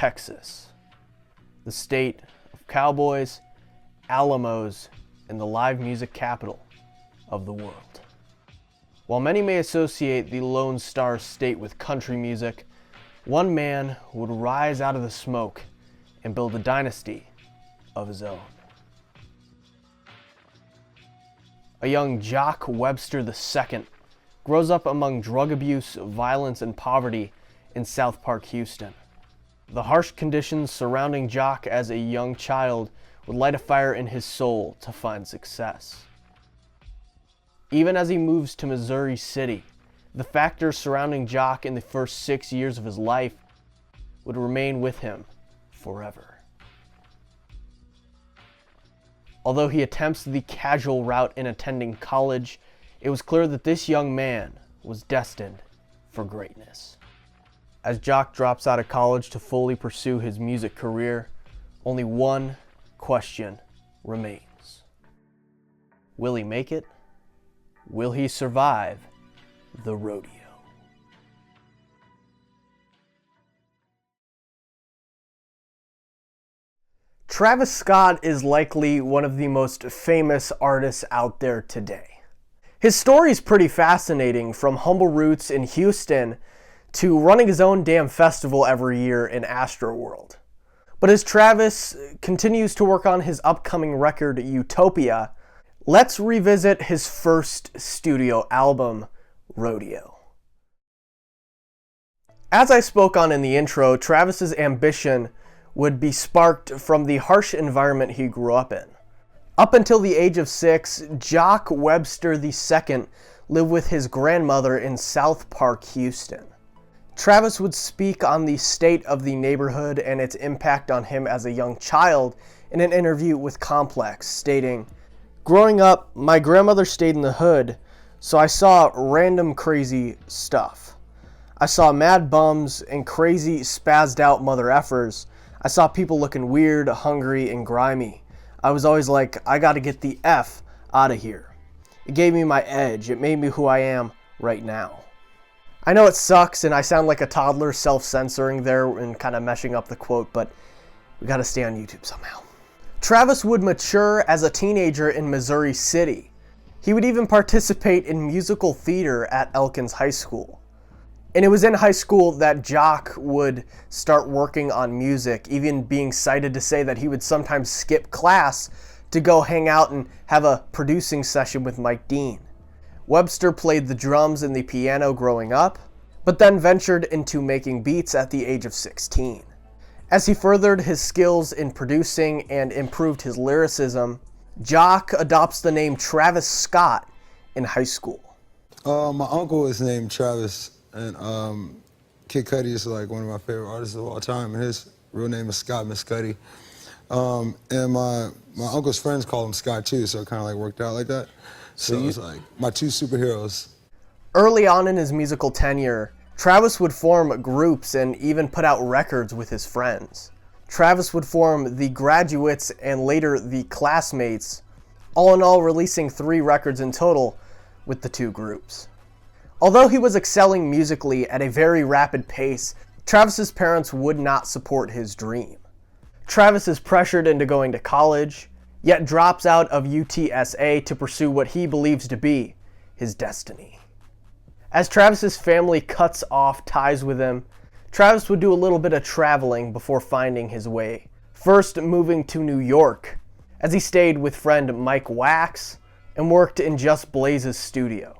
Texas, the state of cowboys, Alamos, and the live music capital of the world. While many may associate the Lone Star State with country music, one man would rise out of the smoke and build a dynasty of his own. A young Jock Webster II grows up among drug abuse, violence, and poverty in South Park, Houston. The harsh conditions surrounding Jock as a young child would light a fire in his soul to find success. Even as he moves to Missouri City, the factors surrounding Jock in the first 6 years of his life would remain with him forever. Although he attempts the casual route in attending college, it was clear that this young man was destined for greatness. As Jock drops out of college to fully pursue his music career, only one question remains. Will he make it? Will he survive the rodeo? Travis Scott is likely one of the most famous artists out there today. His story is pretty fascinating, from humble roots in Houston to running his own damn festival every year in Astroworld. But as Travis continues to work on his upcoming record, Utopia, let's revisit his first studio album, Rodeo. As I spoke on in the intro, Travis's ambition would be sparked from the harsh environment he grew up in. Up until the age of 6, Jock Webster II lived with his grandmother in South Park, Houston. Travis would speak on the state of the neighborhood and its impact on him as a young child in an interview with Complex, stating, "Growing up, my grandmother stayed in the hood, so I saw random crazy stuff. I saw mad bums and crazy spazzed out mother effers. I saw people looking weird, hungry, and grimy. I was always like, I gotta get the F out of here. It gave me my edge. It made me who I am right now." I know it sucks and I sound like a toddler self-censoring there and kind of meshing up the quote, but we gotta stay on YouTube somehow. Travis would mature as a teenager in Missouri City. He would even participate in musical theater at Elkins High School. And it was in high school that Jock would start working on music, even being cited to say that he would sometimes skip class to go hang out and have a producing session with Mike Dean. Webster played the drums and the piano growing up, but then ventured into making beats at the age of 16. As he furthered his skills in producing and improved his lyricism, Jock adopts the name Travis Scott in high school. My uncle is named Travis. And Kid Cudi is like one of my favorite artists of all time, and his real name is Scott Miscuddy. And my uncle's friends call him Scott too, so it kind of like worked out like that. So it was like my two superheroes. Early on in his musical tenure, Travis would form groups and even put out records with his friends. Travis would form the Graduates and later the Classmates, all in all releasing 3 records in total with the 2 groups. Although he was excelling musically at a very rapid pace, Travis's parents would not support his dream. Travis is pressured into going to college, yet drops out of UTSA to pursue what he believes to be his destiny. As Travis's family cuts off ties with him, Travis would do a little bit of traveling before finding his way. First moving to New York, as he stayed with friend Mike Wax and worked in Just Blaze's studio.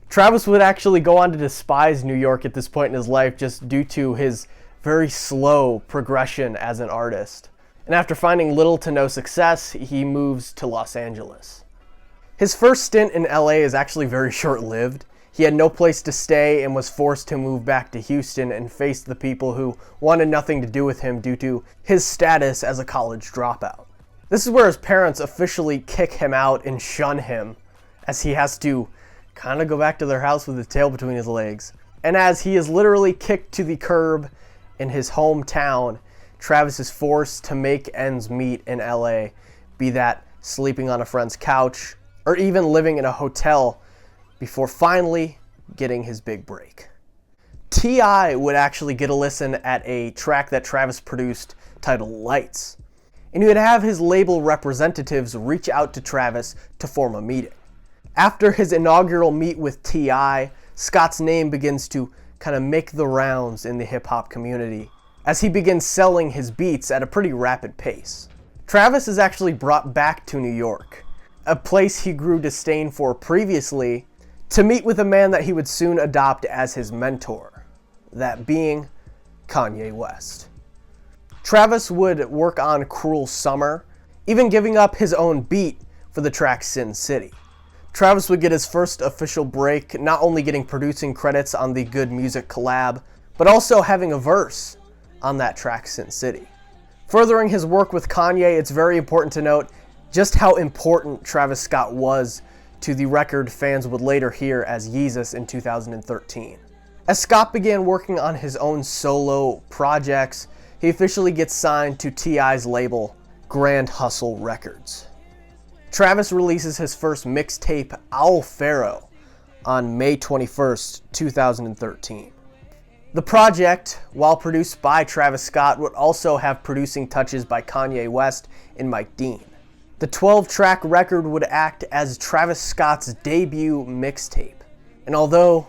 Travis would actually go on to despise New York at this point in his life just due to his very slow progression as an artist. And after finding little to no success, he moves to Los Angeles. His first stint in LA is actually very short-lived. He had no place to stay and was forced to move back to Houston and face the people who wanted nothing to do with him due to his status as a college dropout. This is where his parents officially kick him out and shun him, as he has to kind of go back to their house with his tail between his legs. And as he is literally kicked to the curb in his hometown, Travis is forced to make ends meet in LA, be that sleeping on a friend's couch or even living in a hotel before finally getting his big break. T.I. would actually get a listen at a track that Travis produced titled Lights, and he would have his label representatives reach out to Travis to form a meeting. After his inaugural meet with T.I., Scott's name begins to kind of make the rounds in the hip-hop community as he begins selling his beats at a pretty rapid pace. Travis is actually brought back to New York, a place he grew disdain for previously, to meet with a man that he would soon adopt as his mentor, that being Kanye West. Travis would work on Cruel Summer, even giving up his own beat for the track Sin City. Travis would get his first official break, not only getting producing credits on the Good Music collab, but also having a verse on that track Sin City. Furthering his work with Kanye, it's very important to note just how important Travis Scott was to the record fans would later hear as Yeezus in 2013. As Scott began working on his own solo projects, he officially gets signed to T.I.'s label, Grand Hustle Records. Travis releases his first mixtape, Owl Pharaoh, on May 21st, 2013. The project, while produced by Travis Scott, would also have producing touches by Kanye West and Mike Dean. The 12-track record would act as Travis Scott's debut mixtape. And although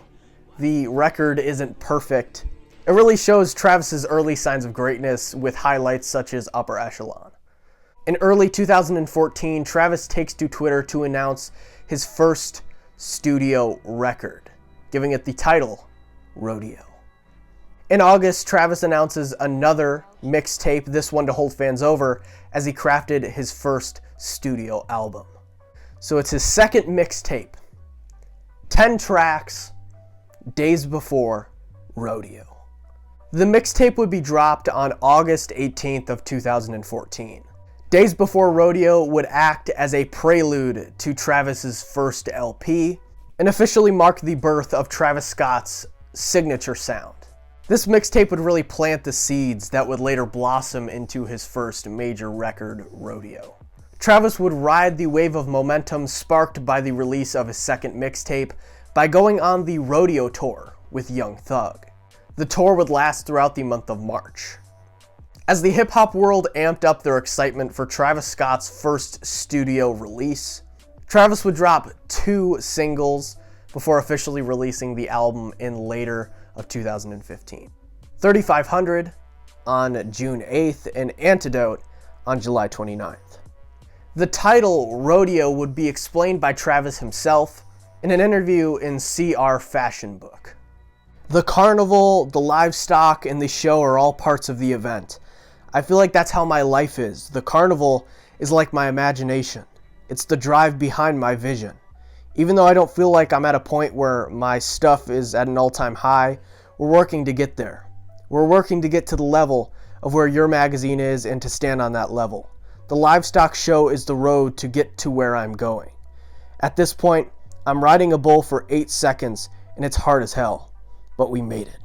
the record isn't perfect, it really shows Travis's early signs of greatness with highlights such as Upper Echelon. In early 2014, Travis takes to Twitter to announce his first studio record, giving it the title, Rodeo. In August, Travis announces another mixtape, this one to hold fans over, as he crafted his first studio album. So it's his second mixtape, 10 tracks, days before Rodeo. The mixtape would be dropped on August 18th of 2014. Days Before Rodeo would act as a prelude to Travis's first LP and officially mark the birth of Travis Scott's signature sound. This mixtape would really plant the seeds that would later blossom into his first major record, Rodeo. Travis would ride the wave of momentum sparked by the release of his second mixtape by going on the Rodeo tour with Young Thug. The tour would last throughout the month of March. As the hip-hop world amped up their excitement for Travis Scott's first studio release, Travis would drop 2 singles before officially releasing the album in later of 2015. 3500 on June 8th and Antidote on July 29th. The title, Rodeo, would be explained by Travis himself in an interview in CR Fashion Book. The carnival, the livestock, and the show are all parts of the event. I feel like that's how my life is. The carnival is like my imagination. It's the drive behind my vision. Even though I don't feel like I'm at a point where my stuff is at an all-time high, we're working to get there. We're working to get to the level of where your magazine is and to stand on that level. The livestock show is the road to get to where I'm going. At this point, I'm riding a bull for 8 seconds and it's hard as hell, but we made it.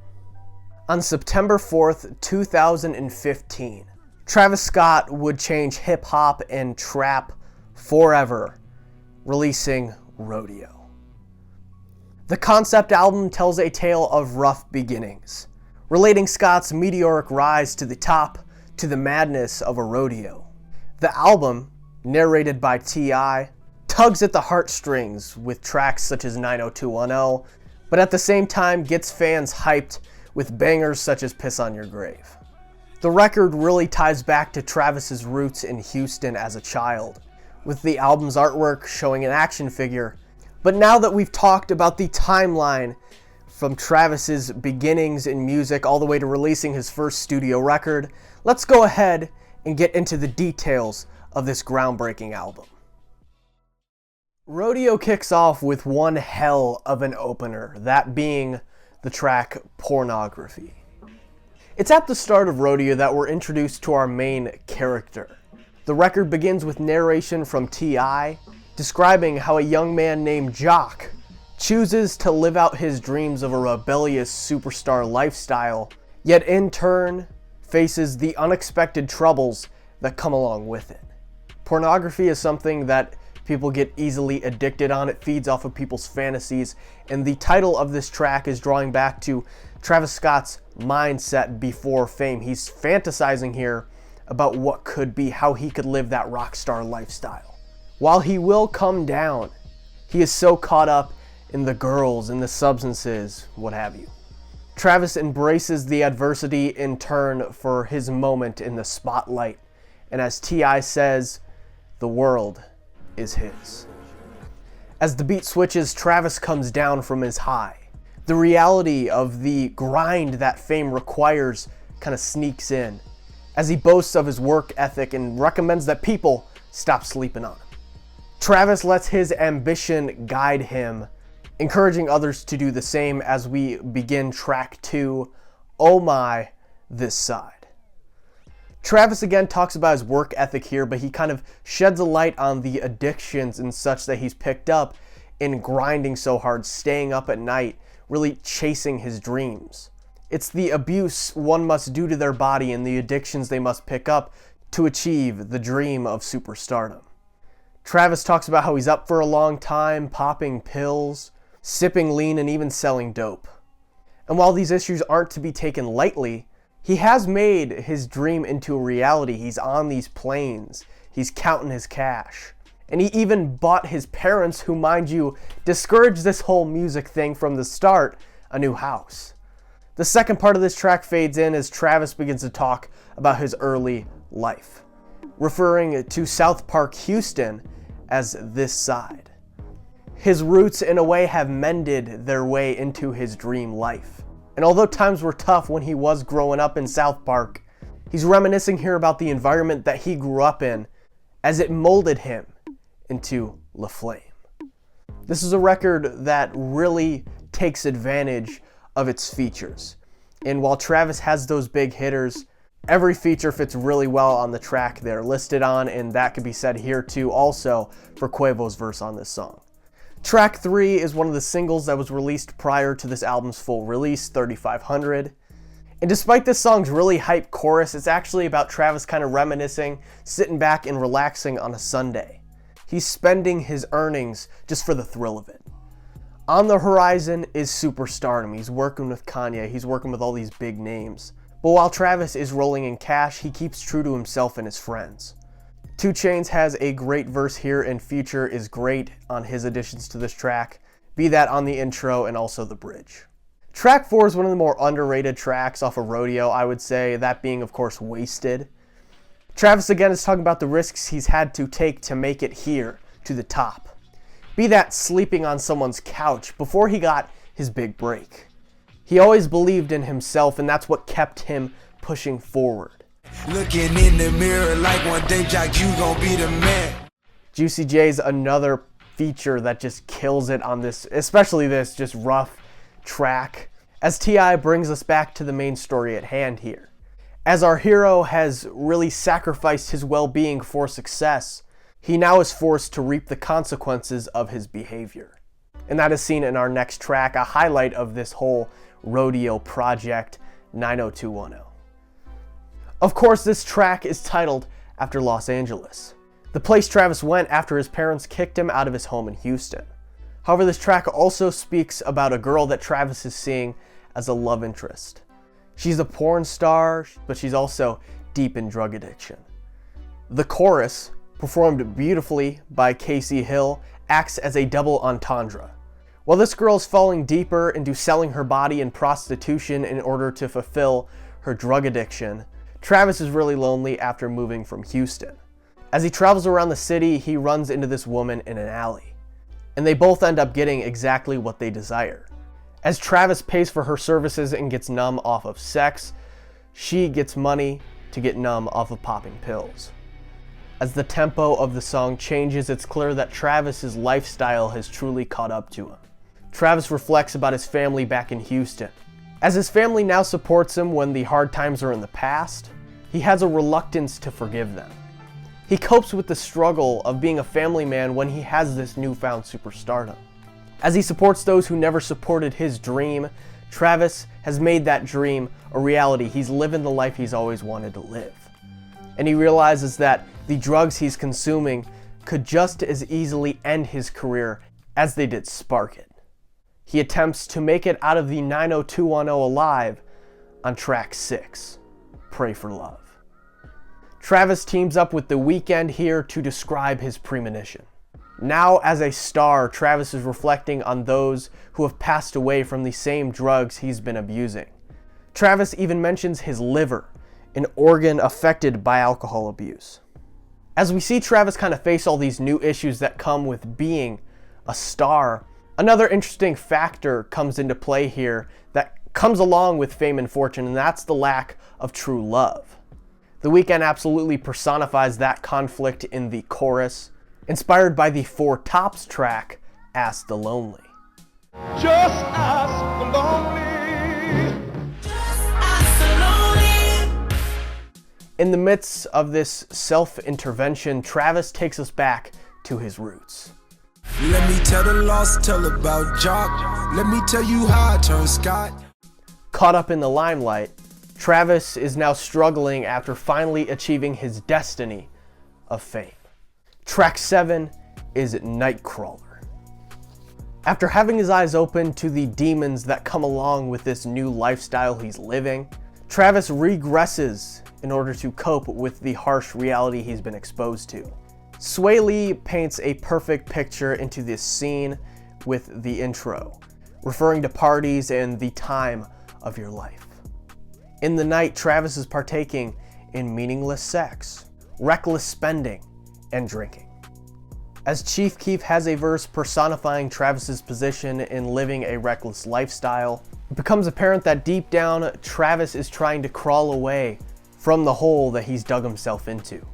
On September 4th, 2015, Travis Scott would change hip-hop and trap forever, releasing Rodeo. The concept album tells a tale of rough beginnings, relating Scott's meteoric rise to the top to the madness of a rodeo. The album, narrated by T.I., tugs at the heartstrings with tracks such as 90210, but at the same time gets fans hyped with bangers such as Piss on Your Grave. The record really ties back to Travis's roots in Houston as a child, with the album's artwork showing an action figure. But now that we've talked about the timeline from Travis's beginnings in music all the way to releasing his first studio record, let's go ahead and get into the details of this groundbreaking album. Rodeo kicks off with one hell of an opener, that being the track Pornography. It's at the start of Rodeo that we're introduced to our main character. The record begins with narration from T.I. describing how a young man named Jock chooses to live out his dreams of a rebellious superstar lifestyle, yet in turn faces the unexpected troubles that come along with it. Pornography is something that People get easily addicted on it, feeds off of people's fantasies, and the title of this track is drawing back to Travis Scott's mindset before fame. He's fantasizing here about what could be, how he could live that rock star lifestyle. While he will come down, he is so caught up in the girls, in the substances, what have you. Travis embraces the adversity in turn for his moment in the spotlight. And as T.I. says, the world is his. As the beat switches, Travis comes down from his high. The reality of the grind that fame requires kind of sneaks in, as he boasts of his work ethic and recommends that people stop sleeping on him. Travis lets his ambition guide him, encouraging others to do the same as we begin track 2, Oh My, This Side. Travis again talks about his work ethic here, but he kind of sheds a light on the addictions and such that he's picked up in grinding so hard, staying up at night, really chasing his dreams. It's the abuse one must do to their body and the addictions they must pick up to achieve the dream of superstardom. Travis talks about how he's up for a long time, popping pills, sipping lean, and even selling dope. And while these issues aren't to be taken lightly, he has made his dream into a reality. He's on these planes, he's counting his cash. And he even bought his parents, who, mind you, discouraged this whole music thing from the start, a new house. The second part of this track fades in as Travis begins to talk about his early life, referring to South Park, Houston as this side. His roots, in a way, have mended their way into his dream life. And although times were tough when he was growing up in South Park, he's reminiscing here about the environment that he grew up in as it molded him into La Flame. This is a record that really takes advantage of its features. And while Travis has those big hitters, every feature fits really well on the track they're listed on, and that could be said here too also for Quavo's verse on this song. Track 3 is one of the singles that was released prior to this album's full release, 3500. And despite this song's really hype chorus, it's actually about Travis kind of reminiscing, sitting back and relaxing on a Sunday. He's spending his earnings just for the thrill of it. On the horizon is superstardom. He's working with Kanye, he's working with all these big names. But while Travis is rolling in cash, he keeps true to himself and his friends. 2 Chainz has a great verse here, and Future is great on his additions to this track, be that on the intro and also the bridge. Track 4 is one of the more underrated tracks off of Rodeo, I would say, that being, of course, Wasted. Travis again is talking about the risks he's had to take to make it here, to the top. Be that sleeping on someone's couch before he got his big break. He always believed in himself, and that's what kept him pushing forward. Looking in the mirror like one day, Jack, you gon' be the man. Juicy J's another feature that just kills it on this, especially this just rough track, as T.I. brings us back to the main story at hand here. As our hero has really sacrificed his well-being for success, he now is forced to reap the consequences of his behavior. And that is seen in our next track, a highlight of this whole Rodeo project, 90210. Of course, this track is titled after Los Angeles, the place Travis went after his parents kicked him out of his home in Houston. However, this track also speaks about a girl that Travis is seeing as a love interest. She's a porn star, but she's also deep in drug addiction. The chorus, performed beautifully by Casey Hill, acts as a double entendre. While this girl is falling deeper into selling her body and prostitution in order to fulfill her drug addiction, Travis is really lonely after moving from Houston. As he travels around the city, he runs into this woman in an alley, and they both end up getting exactly what they desire. As Travis pays for her services and gets numb off of sex, she gets money to get numb off of popping pills. As the tempo of the song changes, it's clear that Travis's lifestyle has truly caught up to him. Travis reflects about his family back in Houston. As his family now supports him when the hard times are in the past, he has a reluctance to forgive them. He copes with the struggle of being a family man when he has this newfound superstardom. As he supports those who never supported his dream, Travis has made that dream a reality. He's living the life he's always wanted to live. And he realizes that the drugs he's consuming could just as easily end his career as they did spark it. He attempts to make it out of the 90210 alive on track 6, Pray for Love. Travis teams up with The Weeknd here to describe his premonition. Now as a star, Travis is reflecting on those who have passed away from the same drugs he's been abusing. Travis even mentions his liver, an organ affected by alcohol abuse. As we see Travis kind of face all these new issues that come with being a star, another interesting factor comes into play here that comes along with fame and fortune, and that's the lack of true love. The Weeknd absolutely personifies that conflict in the chorus, inspired by the Four Tops track, Ask the Lonely. Just ask the lonely. Just ask the lonely. In the midst of this self-intervention, Travis takes us back to his roots. Let me tell the lost tell about Jock. Let me tell you how I turned Scott. Caught up in the limelight, Travis is now struggling after finally achieving his destiny of fame. Track 7 is Nightcrawler. After having his eyes open to the demons that come along with this new lifestyle he's living, Travis regresses in order to cope with the harsh reality he's been exposed to. Sway Lee paints a perfect picture into this scene with the intro, referring to parties and the time of your life. In the night, Travis is partaking in meaningless sex, reckless spending, and drinking. As Chief Keef has a verse personifying Travis's position in living a reckless lifestyle, it becomes apparent that deep down, Travis is trying to crawl away from the hole that he's dug himself into.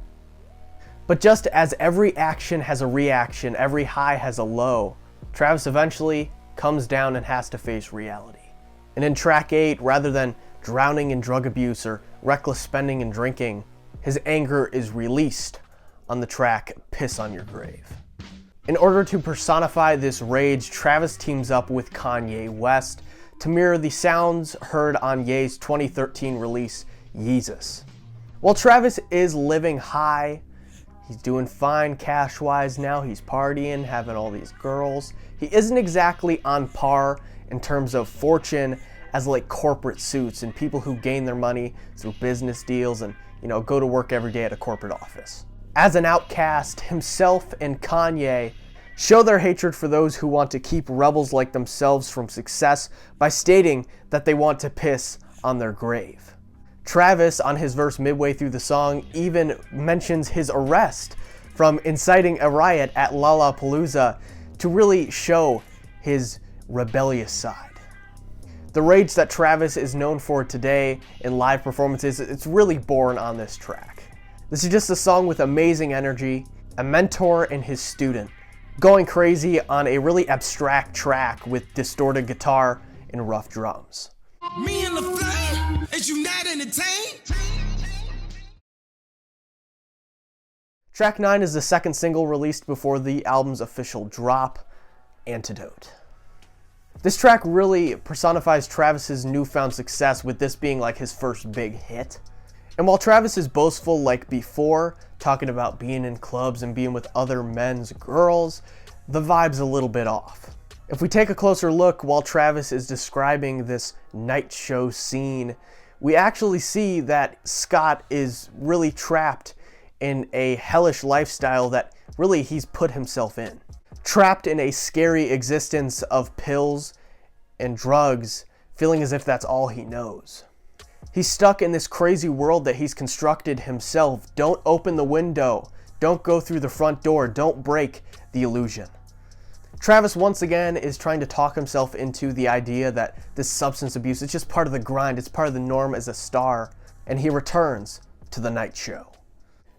But just as every action has a reaction, every high has a low, Travis eventually comes down and has to face reality. And in track 8, rather than drowning in drug abuse or reckless spending and drinking, his anger is released on the track Piss on Your Grave. In order to personify this rage, Travis teams up with Kanye West to mirror the sounds heard on Ye's 2013 release, Yeezus. While Travis is living high, he's doing fine cash-wise now, he's partying, having all these girls, he isn't exactly on par in terms of fortune as like corporate suits and people who gain their money through business deals and, go to work every day at a corporate office. As an outcast, himself and Kanye show their hatred for those who want to keep rebels like themselves from success by stating that they want to piss on their grave. Travis, on his verse midway through the song, even mentions his arrest from inciting a riot at Lollapalooza to really show his rebellious side. The rage that Travis is known for today in live performances, it's really born on this track. This is just a song with amazing energy, a mentor and his student, going crazy on a really abstract track with distorted guitar and rough drums. Me and the flame, is you not entertained? Track 9 is the second single released before the album's official drop, Antidote. This track really personifies Travis's newfound success, with this being like his first big hit. And while Travis is boastful like before, talking about being in clubs and being with other men's girls, the vibe's a little bit off. If we take a closer look while Travis is describing this night show scene, we actually see that Scott is really trapped in a hellish lifestyle that really he's put himself in. Trapped in a scary existence of pills and drugs, feeling as if that's all he knows. He's stuck in this crazy world that he's constructed himself. Don't open the window. Don't go through the front door. Don't break the illusion. Travis once again is trying to talk himself into the idea that this substance abuse is just part of the grind. It's part of the norm as a star. And he returns to the night show.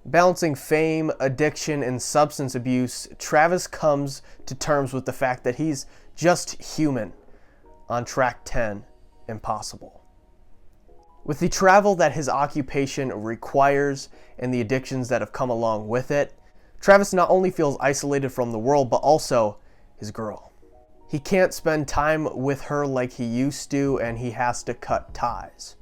Balancing fame, addiction, and substance abuse, Travis comes to terms with the fact that he's just human on track 10, Impossible. With the travel that his occupation requires and the addictions that have come along with it, Travis not only feels isolated from the world, but also his girl. He can't spend time with her like he used to, and he has to cut ties.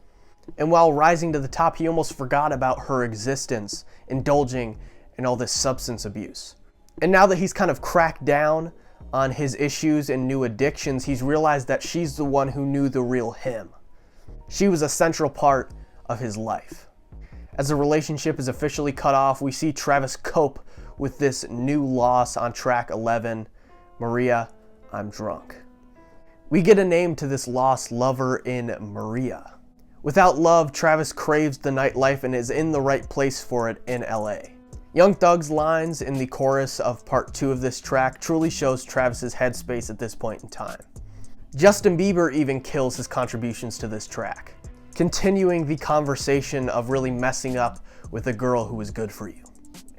And while rising to the top, he almost forgot about her existence, indulging in all this substance abuse. And now that he's kind of cracked down on his issues and new addictions, he's realized that she's the one who knew the real him. She was a central part of his life. As the relationship is officially cut off, we see Travis cope with this new loss on track 11, Maria, I'm Drunk. We get a name to this lost lover in Maria. Without love, Travis craves the nightlife and is in the right place for it in LA. Young Thug's lines in the chorus of part 2 of this track truly shows Travis's headspace at this point in time. Justin Bieber even kills his contributions to this track, continuing the conversation of really messing up with a girl who is good for you.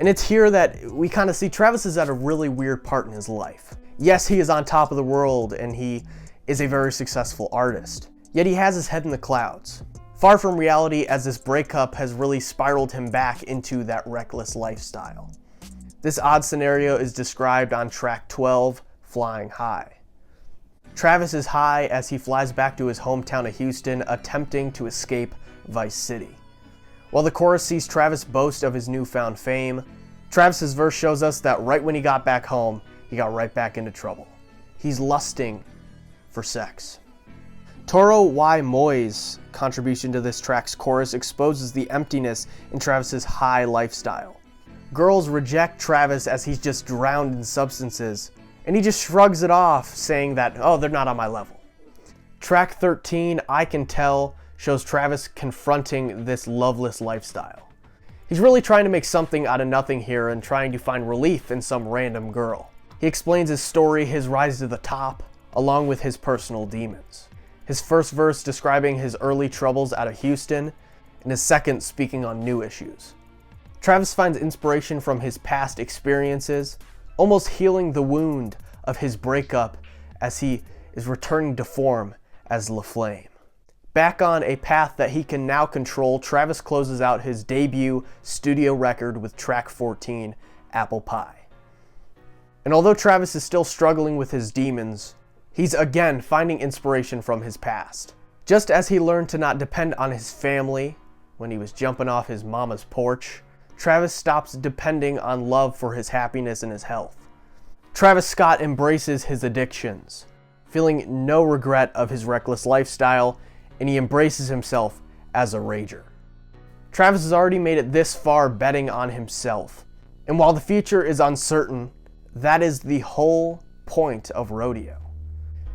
And it's here that we kind of see Travis is at a really weird part in his life. Yes, he is on top of the world and he is a very successful artist, yet he has his head in the clouds. Far from reality, as this breakup has really spiraled him back into that reckless lifestyle. This odd scenario is described on track 12, Flying High. Travis is high as he flies back to his hometown of Houston, attempting to escape Vice City. While the chorus sees Travis boast of his newfound fame, Travis's verse shows us that right when he got back home, he got right back into trouble. He's lusting for sex. Toro Y. Moy's contribution to this track's chorus exposes the emptiness in Travis's high lifestyle. Girls reject Travis as he's just drowned in substances, and he just shrugs it off, saying that, oh, they're not on my level. Track 13, I Can Tell, shows Travis confronting this loveless lifestyle. He's really trying to make something out of nothing here and trying to find relief in some random girl. He explains his story, his rise to the top, along with his personal demons. His first verse describing his early troubles out of Houston, and his second speaking on new issues. Travis finds inspiration from his past experiences, almost healing the wound of his breakup as he is returning to form as LaFlame. Back on a path that he can now control, Travis closes out his debut studio record with track 14, Apple Pie. And although Travis is still struggling with his demons, he's again finding inspiration from his past. Just as he learned to not depend on his family when he was jumping off his mama's porch, Travis stops depending on love for his happiness and his health. Travis Scott embraces his addictions, feeling no regret of his reckless lifestyle, and he embraces himself as a rager. Travis has already made it this far betting on himself, and while the future is uncertain, that is the whole point of Rodeo.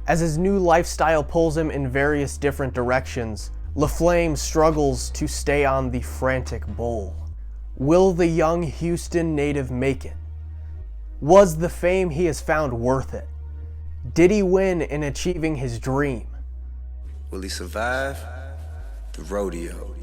As his new lifestyle pulls him in various different directions, LaFlame struggles to stay on the frantic bull. Will the young Houston native make it? Was the fame he has found worth it? Did he win in achieving his dream? Will he survive the rodeo?